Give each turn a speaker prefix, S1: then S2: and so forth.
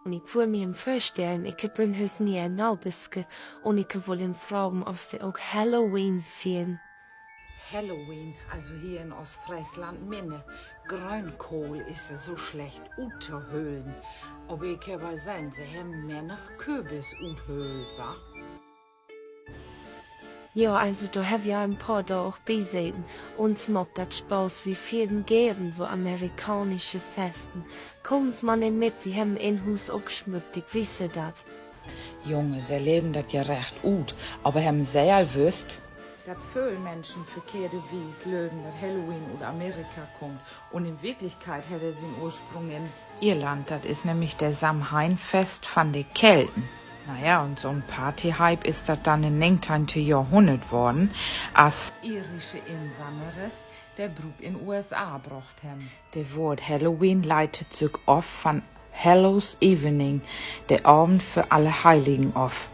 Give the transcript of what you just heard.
S1: Und ich würde mir vorstellen, ich bin höchst nie ein Nalbiske und ich wollte fragen, ob sie auch Halloween feiern.
S2: Halloween, also hier in Ostfriesland, Minne. Grünkohl ist es so schlecht uterhöhlen. Aber ich kann aber sein, sie haben mehr nach Kürbis uthöhlt, wa?
S1: Ja, also da habe ich ein paar da auch beiseiten. Uns macht das Spaß, wie vielen geben so amerikanische Festen. Kommst man nicht mit, wir haben ein Haus auch geschmückt, ich wisse das.
S2: Junge, sie leben das ja recht gut, aber haben sie all wüsst, dass viele Menschen verkehrte Wies lögen, dass Halloween aus Amerika kommt. Und in Wirklichkeit hat er seinen Ursprung in Irland. Das ist nämlich der Samhainfest von den Kelten. Naja, und so ein Partyhype ist das dann im 19. Jahrhundert worden, als irische Inwanderer der Brug in USA gebracht haben. Der Wort Halloween leitet sich oft von Hallows Evening, der Abend für alle Heiligen, auf.